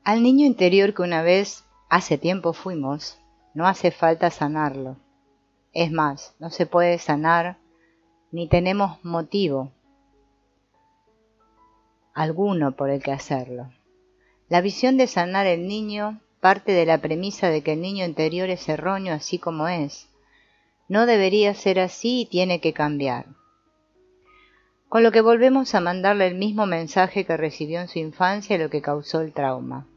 Al niño interior que una vez, hace tiempo fuimos, no hace falta sanarlo. Es más, no se puede sanar ni tenemos motivo alguno por el que hacerlo. La visión de sanar el niño parte de la premisa de que el niño interior es erróneo así como es. No debería ser así y tiene que cambiar. Con lo que volvemos a mandarle el mismo mensaje que recibió en su infancia y lo que causó el trauma.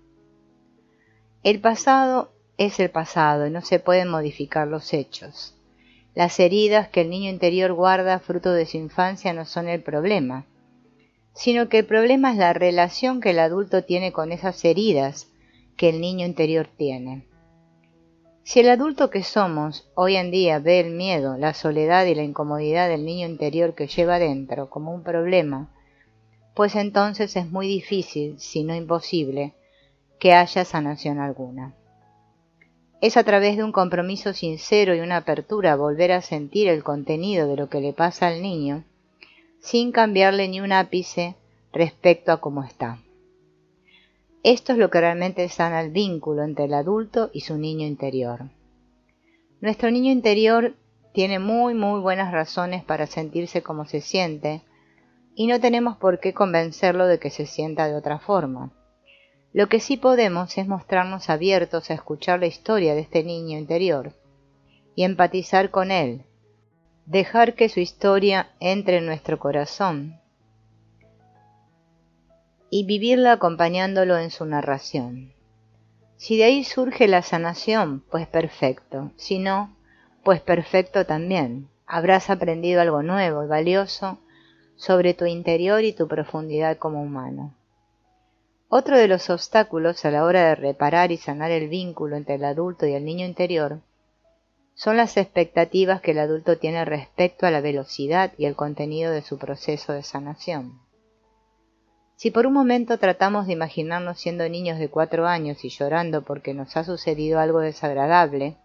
El pasado es el pasado y no se pueden modificar los hechos. Las heridas que el niño interior guarda fruto de su infancia no son el problema, sino que el problema es la relación que el adulto tiene con esas heridas que el niño interior tiene. Si el adulto que somos hoy en día ve el miedo, la soledad y la incomodidad del niño interior que lleva dentro como un problema, pues entonces es muy difícil, si no imposible, que haya sanación alguna. Es a través de un compromiso sincero y una apertura a volver a sentir el contenido de lo que le pasa al niño, sin cambiarle ni un ápice respecto a cómo está. Esto es lo que realmente sana el vínculo entre el adulto y su niño interior. Nuestro niño interior tiene muy buenas razones para sentirse como se siente, y no tenemos por qué convencerlo de que se sienta de otra forma. Lo que sí podemos es mostrarnos abiertos a escuchar la historia de este niño interior y empatizar con él, dejar que su historia entre en nuestro corazón y vivirla acompañándolo en su narración. Si de ahí surge la sanación, pues perfecto, si no, pues perfecto también. Habrás aprendido algo nuevo y valioso sobre tu interior y tu profundidad como humano. Otro de los obstáculos a la hora de reparar y sanar el vínculo entre el adulto y el niño interior son las expectativas que el adulto tiene respecto a la velocidad y el contenido de su proceso de sanación. Si por un momento tratamos de imaginarnos siendo niños de 4 años y llorando porque nos ha sucedido algo desagradable,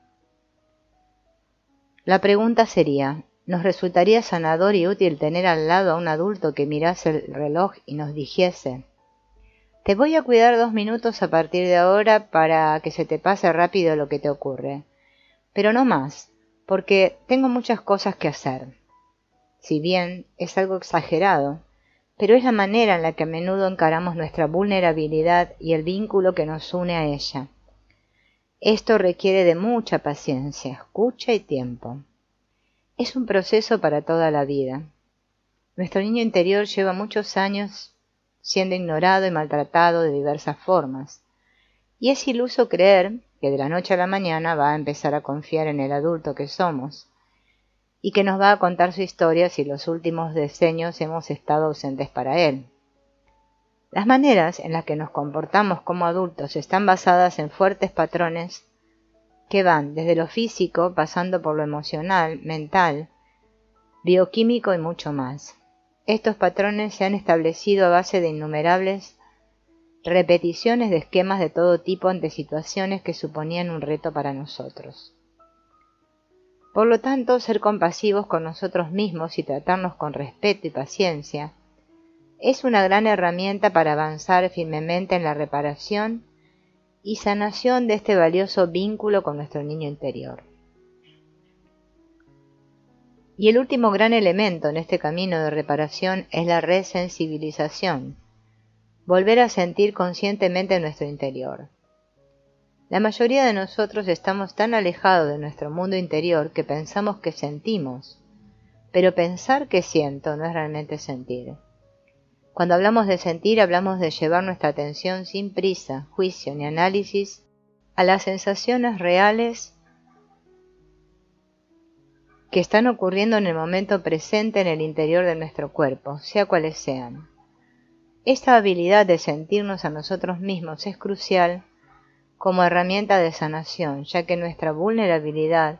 la pregunta sería, ¿nos resultaría sanador y útil tener al lado a un adulto que mirase el reloj y nos dijese: te voy a cuidar 2 minutos a partir de ahora para que se te pase rápido lo que te ocurre, pero no más, porque tengo muchas cosas que hacer? Si bien es algo exagerado, pero es la manera en la que a menudo encaramos nuestra vulnerabilidad y el vínculo que nos une a ella. Esto requiere de mucha paciencia, escucha y tiempo. Es un proceso para toda la vida. Nuestro niño interior lleva muchos años siendo ignorado y maltratado de diversas formas, y es iluso creer que de la noche a la mañana va a empezar a confiar en el adulto que somos, y que nos va a contar su historia si los últimos decenios hemos estado ausentes para él. Las maneras en las que nos comportamos como adultos están basadas en fuertes patrones que van desde lo físico, pasando por lo emocional, mental, bioquímico y mucho más. Estos patrones se han establecido a base de innumerables repeticiones de esquemas de todo tipo ante situaciones que suponían un reto para nosotros. Por lo tanto, ser compasivos con nosotros mismos y tratarnos con respeto y paciencia es una gran herramienta para avanzar firmemente en la reparación y sanación de este valioso vínculo con nuestro niño interior. Y el último gran elemento en este camino de reparación es la resensibilización, volver a sentir conscientemente nuestro interior. La mayoría de nosotros estamos tan alejados de nuestro mundo interior que pensamos que sentimos, pero pensar que siento no es realmente sentir. Cuando hablamos de sentir, hablamos de llevar nuestra atención sin prisa, juicio ni análisis a las sensaciones reales que están ocurriendo en el momento presente en el interior de nuestro cuerpo, sea cuales sean. Esta habilidad de sentirnos a nosotros mismos es crucial como herramienta de sanación, ya que nuestra vulnerabilidad,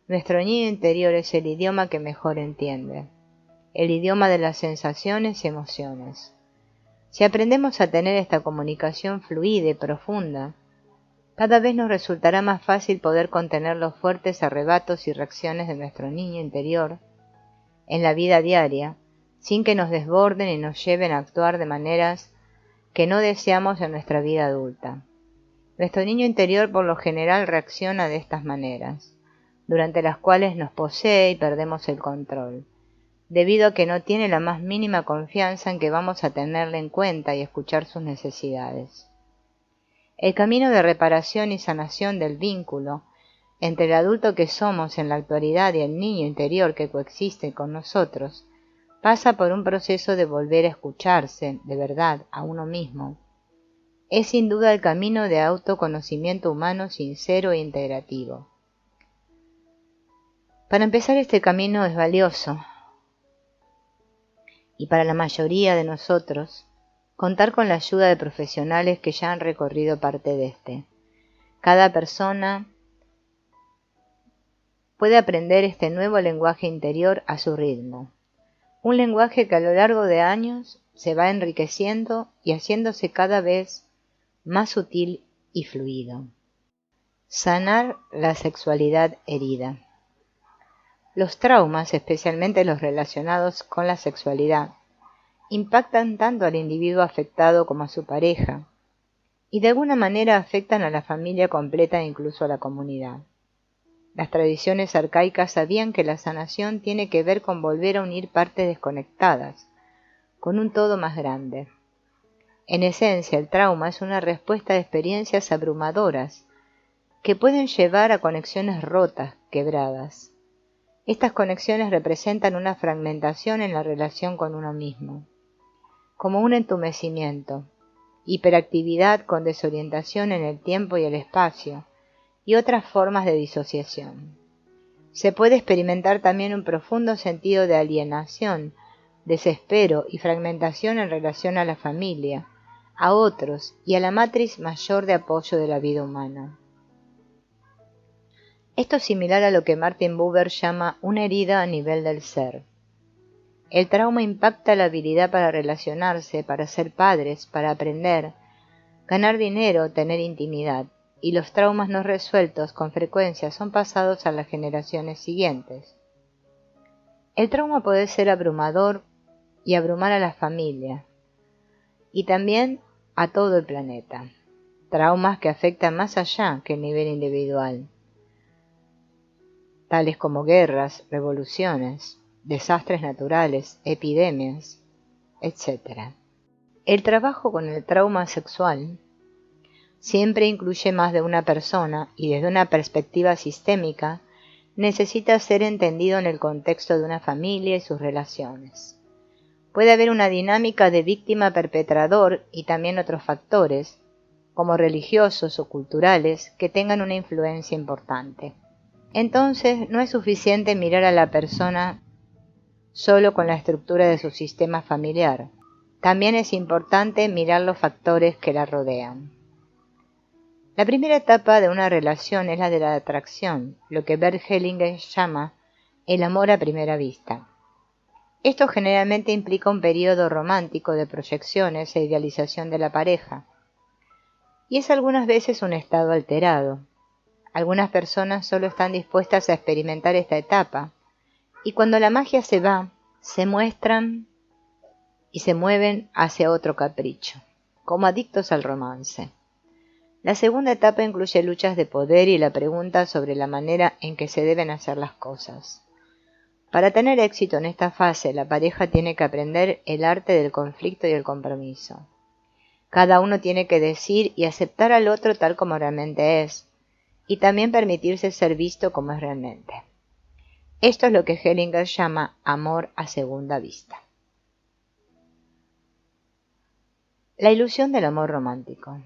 nuestro niño interior es el idioma que mejor entiende, el idioma de las sensaciones y emociones. Si aprendemos a tener esta comunicación fluida y profunda, cada vez nos resultará más fácil poder contener los fuertes arrebatos y reacciones de nuestro niño interior en la vida diaria, sin que nos desborden y nos lleven a actuar de maneras que no deseamos en nuestra vida adulta. Nuestro niño interior por lo general reacciona de estas maneras, durante las cuales nos posee y perdemos el control, debido a que no tiene la más mínima confianza en que vamos a tenerle en cuenta y escuchar sus necesidades. El camino de reparación y sanación del vínculo entre el adulto que somos en la actualidad y el niño interior que coexiste con nosotros pasa por un proceso de volver a escucharse, de verdad, a uno mismo. Es sin duda el camino de autoconocimiento humano sincero e integrativo. Para empezar, este camino es valioso, y para la mayoría de nosotros, contar con la ayuda de profesionales que ya han recorrido parte de este. Cada persona puede aprender este nuevo lenguaje interior a su ritmo. Un lenguaje que a lo largo de años se va enriqueciendo y haciéndose cada vez más sutil y fluido. Sanar la sexualidad herida. Los traumas, especialmente los relacionados con la sexualidad, impactan tanto al individuo afectado como a su pareja, y de alguna manera afectan a la familia completa e incluso a la comunidad. Las tradiciones arcaicas sabían que la sanación tiene que ver con volver a unir partes desconectadas, con un todo más grande. En esencia, el trauma es una respuesta de experiencias abrumadoras que pueden llevar a conexiones rotas, quebradas. Estas conexiones representan una fragmentación en la relación con uno mismo, como un entumecimiento, hiperactividad con desorientación en el tiempo y el espacio, y otras formas de disociación. Se puede experimentar también un profundo sentido de alienación, desespero y fragmentación en relación a la familia, a otros y a la matriz mayor de apoyo de la vida humana. Esto es similar a lo que Martin Buber llama una herida a nivel del ser. El trauma impacta la habilidad para relacionarse, para ser padres, para aprender, ganar dinero, tener intimidad, y los traumas no resueltos con frecuencia son pasados a las generaciones siguientes. El trauma puede ser abrumador y abrumar a la familia, y también a todo el planeta. Traumas que afectan más allá que el nivel individual, tales como guerras, revoluciones, desastres naturales, epidemias, etc. El trabajo con el trauma sexual siempre incluye más de una persona y desde una perspectiva sistémica necesita ser entendido en el contexto de una familia y sus relaciones. Puede haber una dinámica de víctima-perpetrador y también otros factores, como religiosos o culturales, que tengan una influencia importante. Entonces, no es suficiente mirar a la persona solo con la estructura de su sistema familiar. También es importante mirar los factores que la rodean. La primera etapa de una relación es la de la atracción, lo que Bert Hellinger llama el amor a primera vista. Esto generalmente implica un periodo romántico de proyecciones e idealización de la pareja, y es algunas veces un estado alterado. Algunas personas solo están dispuestas a experimentar esta etapa, y cuando la magia se va, se muestran y se mueven hacia otro capricho, como adictos al romance. La segunda etapa incluye luchas de poder y la pregunta sobre la manera en que se deben hacer las cosas. Para tener éxito en esta fase, la pareja tiene que aprender el arte del conflicto y el compromiso. Cada uno tiene que decir y aceptar al otro tal como realmente es, y también permitirse ser visto como es realmente. Esto es lo que Hellinger llama amor a segunda vista. La ilusión del amor romántico.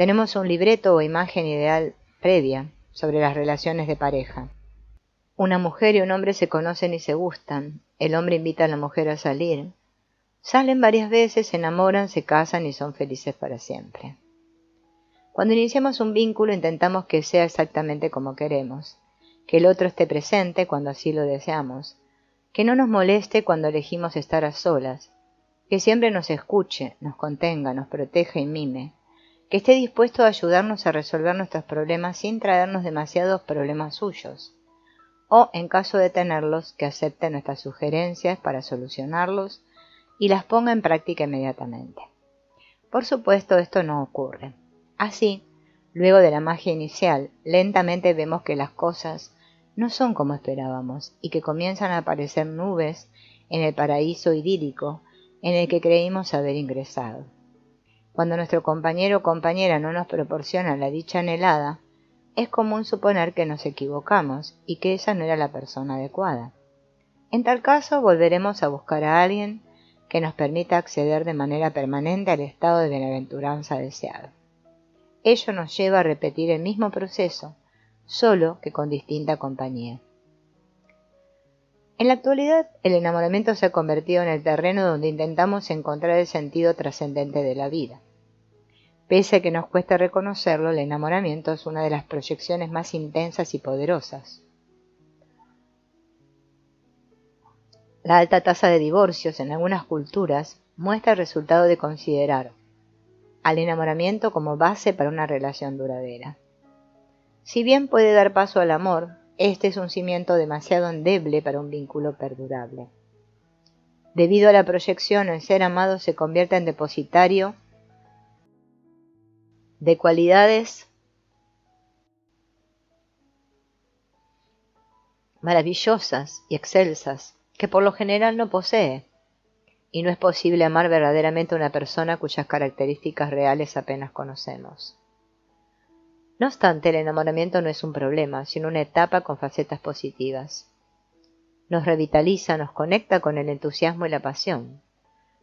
Tenemos un libreto o imagen ideal previa sobre las relaciones de pareja. Una mujer y un hombre se conocen y se gustan. El hombre invita a la mujer a salir. Salen varias veces, se enamoran, se casan y son felices para siempre. Cuando iniciamos un vínculo intentamos que sea exactamente como queremos, que el otro esté presente cuando así lo deseamos, que no nos moleste cuando elegimos estar a solas, que siempre nos escuche, nos contenga, nos proteja y mime, que esté dispuesto a ayudarnos a resolver nuestros problemas sin traernos demasiados problemas suyos, o, en caso de tenerlos, que acepte nuestras sugerencias para solucionarlos y las ponga en práctica inmediatamente. Por supuesto, esto no ocurre. Así, luego de la magia inicial, lentamente vemos que las cosas no son como esperábamos y que comienzan a aparecer nubes en el paraíso idílico en el que creímos haber ingresado. Cuando nuestro compañero o compañera no nos proporciona la dicha anhelada, es común suponer que nos equivocamos y que esa no era la persona adecuada. En tal caso, volveremos a buscar a alguien que nos permita acceder de manera permanente al estado de bienaventuranza deseado. Ello nos lleva a repetir el mismo proceso, solo que con distinta compañía. En la actualidad, el enamoramiento se ha convertido en el terreno donde intentamos encontrar el sentido trascendente de la vida. Pese a que nos cueste reconocerlo, el enamoramiento es una de las proyecciones más intensas y poderosas. La alta tasa de divorcios en algunas culturas muestra el resultado de considerar al enamoramiento como base para una relación duradera. Si bien puede dar paso al amor, este es un cimiento demasiado endeble para un vínculo perdurable. Debido a la proyección, el ser amado se convierte en depositario de cualidades maravillosas y excelsas que por lo general no posee, y no es posible amar verdaderamente a una persona cuyas características reales apenas conocemos. No obstante, el enamoramiento no es un problema, sino una etapa con facetas positivas. Nos revitaliza, nos conecta con el entusiasmo y la pasión.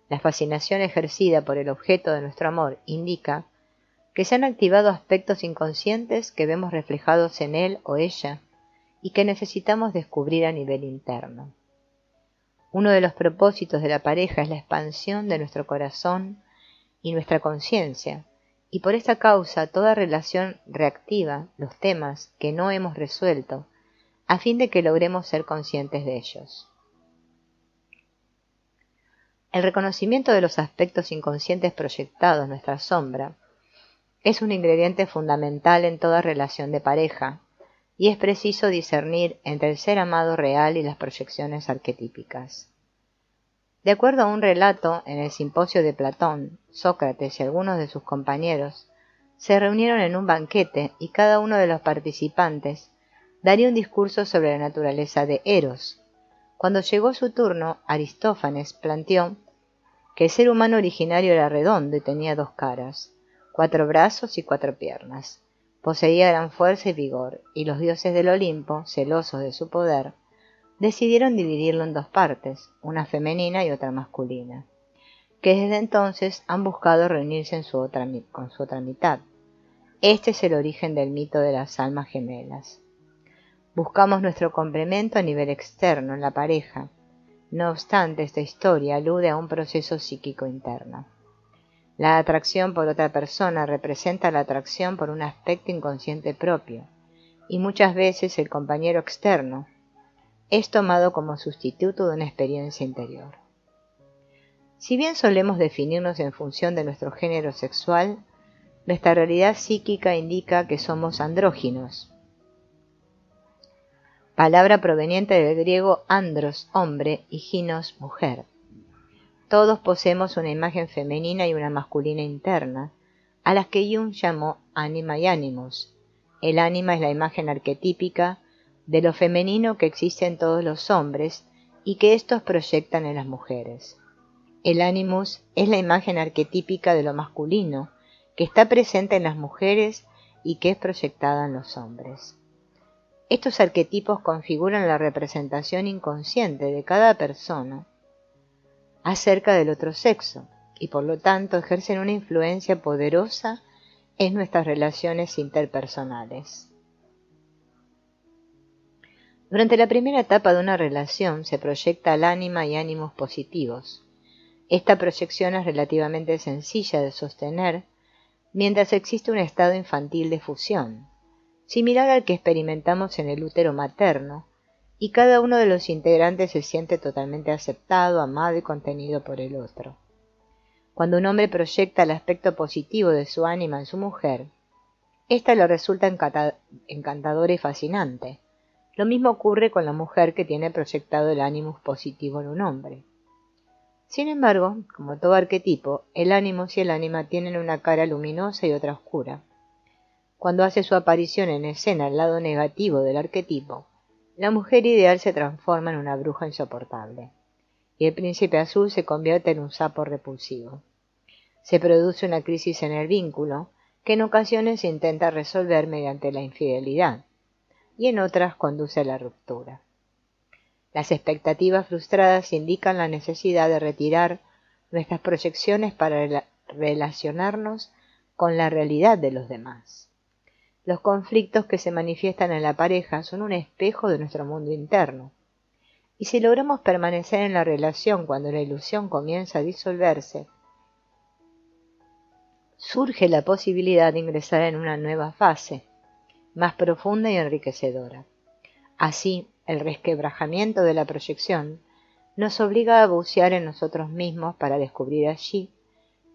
La fascinación ejercida por el objeto de nuestro amor indica que se han activado aspectos inconscientes que vemos reflejados en él o ella y que necesitamos descubrir a nivel interno. Uno de los propósitos de la pareja es la expansión de nuestro corazón y nuestra conciencia, y por esta causa toda relación reactiva los temas que no hemos resuelto, a fin de que logremos ser conscientes de ellos. El reconocimiento de los aspectos inconscientes proyectados en nuestra sombra es un ingrediente fundamental en toda relación de pareja, y es preciso discernir entre el ser amado real y las proyecciones arquetípicas. De acuerdo a un relato en el simposio de Platón, Sócrates y algunos de sus compañeros se reunieron en un banquete y cada uno de los participantes daría un discurso sobre la naturaleza de Eros. Cuando llegó su turno, Aristófanes planteó que el ser humano originario era redondo y tenía 2 caras, 4 brazos y 4 piernas. Poseía gran fuerza y vigor, y los dioses del Olimpo, celosos de su poder, decidieron dividirlo en 2 partes, una femenina y otra masculina, que desde entonces han buscado reunirse con su otra mitad. Este es el origen del mito de las almas gemelas. Buscamos nuestro complemento a nivel externo en la pareja. No obstante, esta historia alude a un proceso psíquico interno. La atracción por otra persona representa la atracción por un aspecto inconsciente propio, y muchas veces el compañero externo es tomado como sustituto de una experiencia interior. Si bien solemos definirnos en función de nuestro género sexual, nuestra realidad psíquica indica que somos andróginos, palabra proveniente del griego andros, hombre, y ginos, mujer. Todos poseemos una imagen femenina y una masculina interna, a las que Jung llamó ánima y ánimos. El ánima es la imagen arquetípica de lo femenino que existe en todos los hombres y que éstos proyectan en las mujeres. El animus es la imagen arquetípica de lo masculino, que está presente en las mujeres y que es proyectada en los hombres. Estos arquetipos configuran la representación inconsciente de cada persona acerca del otro sexo y por lo tanto ejercen una influencia poderosa en nuestras relaciones interpersonales. Durante la primera etapa de una relación se proyecta al ánima y ánimos positivos. Esta proyección es relativamente sencilla de sostener mientras existe un estado infantil de fusión, similar al que experimentamos en el útero materno, y cada uno de los integrantes se siente totalmente aceptado, amado y contenido por el otro. Cuando un hombre proyecta el aspecto positivo de su ánima en su mujer, ésta le resulta encantadora y fascinante. Lo mismo ocurre con la mujer que tiene proyectado el ánimo positivo en un hombre. Sin embargo, como todo arquetipo, el ánimos y el ánima tienen una cara luminosa y otra oscura. Cuando hace su aparición en escena el lado negativo del arquetipo, la mujer ideal se transforma en una bruja insoportable, y el príncipe azul se convierte en un sapo repulsivo. Se produce una crisis en el vínculo, que en ocasiones se intenta resolver mediante la infidelidad, y en otras conduce a la ruptura. Las expectativas frustradas indican la necesidad de retirar nuestras proyecciones para relacionarnos con la realidad de los demás. Los conflictos que se manifiestan en la pareja son un espejo de nuestro mundo interno, y si logramos permanecer en la relación cuando la ilusión comienza a disolverse, surge la posibilidad de ingresar en una nueva fase, más profunda y enriquecedora. Así, el resquebrajamiento de la proyección nos obliga a bucear en nosotros mismos para descubrir allí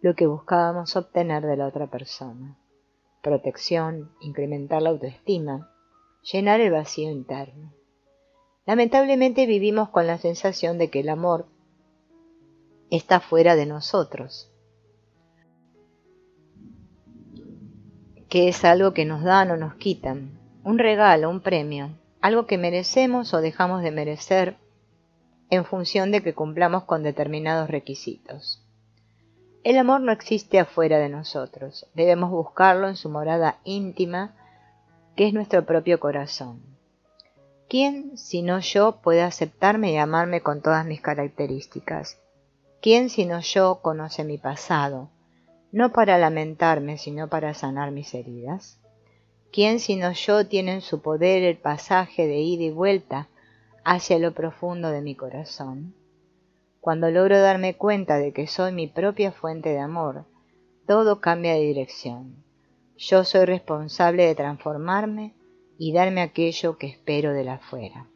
lo que buscábamos obtener de la otra persona: protección, incrementar la autoestima, llenar el vacío interno. Lamentablemente vivimos con la sensación de que el amor está fuera de nosotros, que es algo que nos dan o nos quitan, un regalo, un premio, algo que merecemos o dejamos de merecer en función de que cumplamos con determinados requisitos. El amor no existe afuera de nosotros, debemos buscarlo en su morada íntima, que es nuestro propio corazón. ¿Quién, sino yo, puede aceptarme y amarme con todas mis características? ¿Quién, sino yo, conoce mi pasado, no para lamentarme, sino para sanar mis heridas? ¿Quién, sino yo, tiene en su poder el pasaje de ida y vuelta hacia lo profundo de mi corazón? Cuando logro darme cuenta de que soy mi propia fuente de amor, todo cambia de dirección. Yo soy responsable de transformarme y darme aquello que espero de la afuera.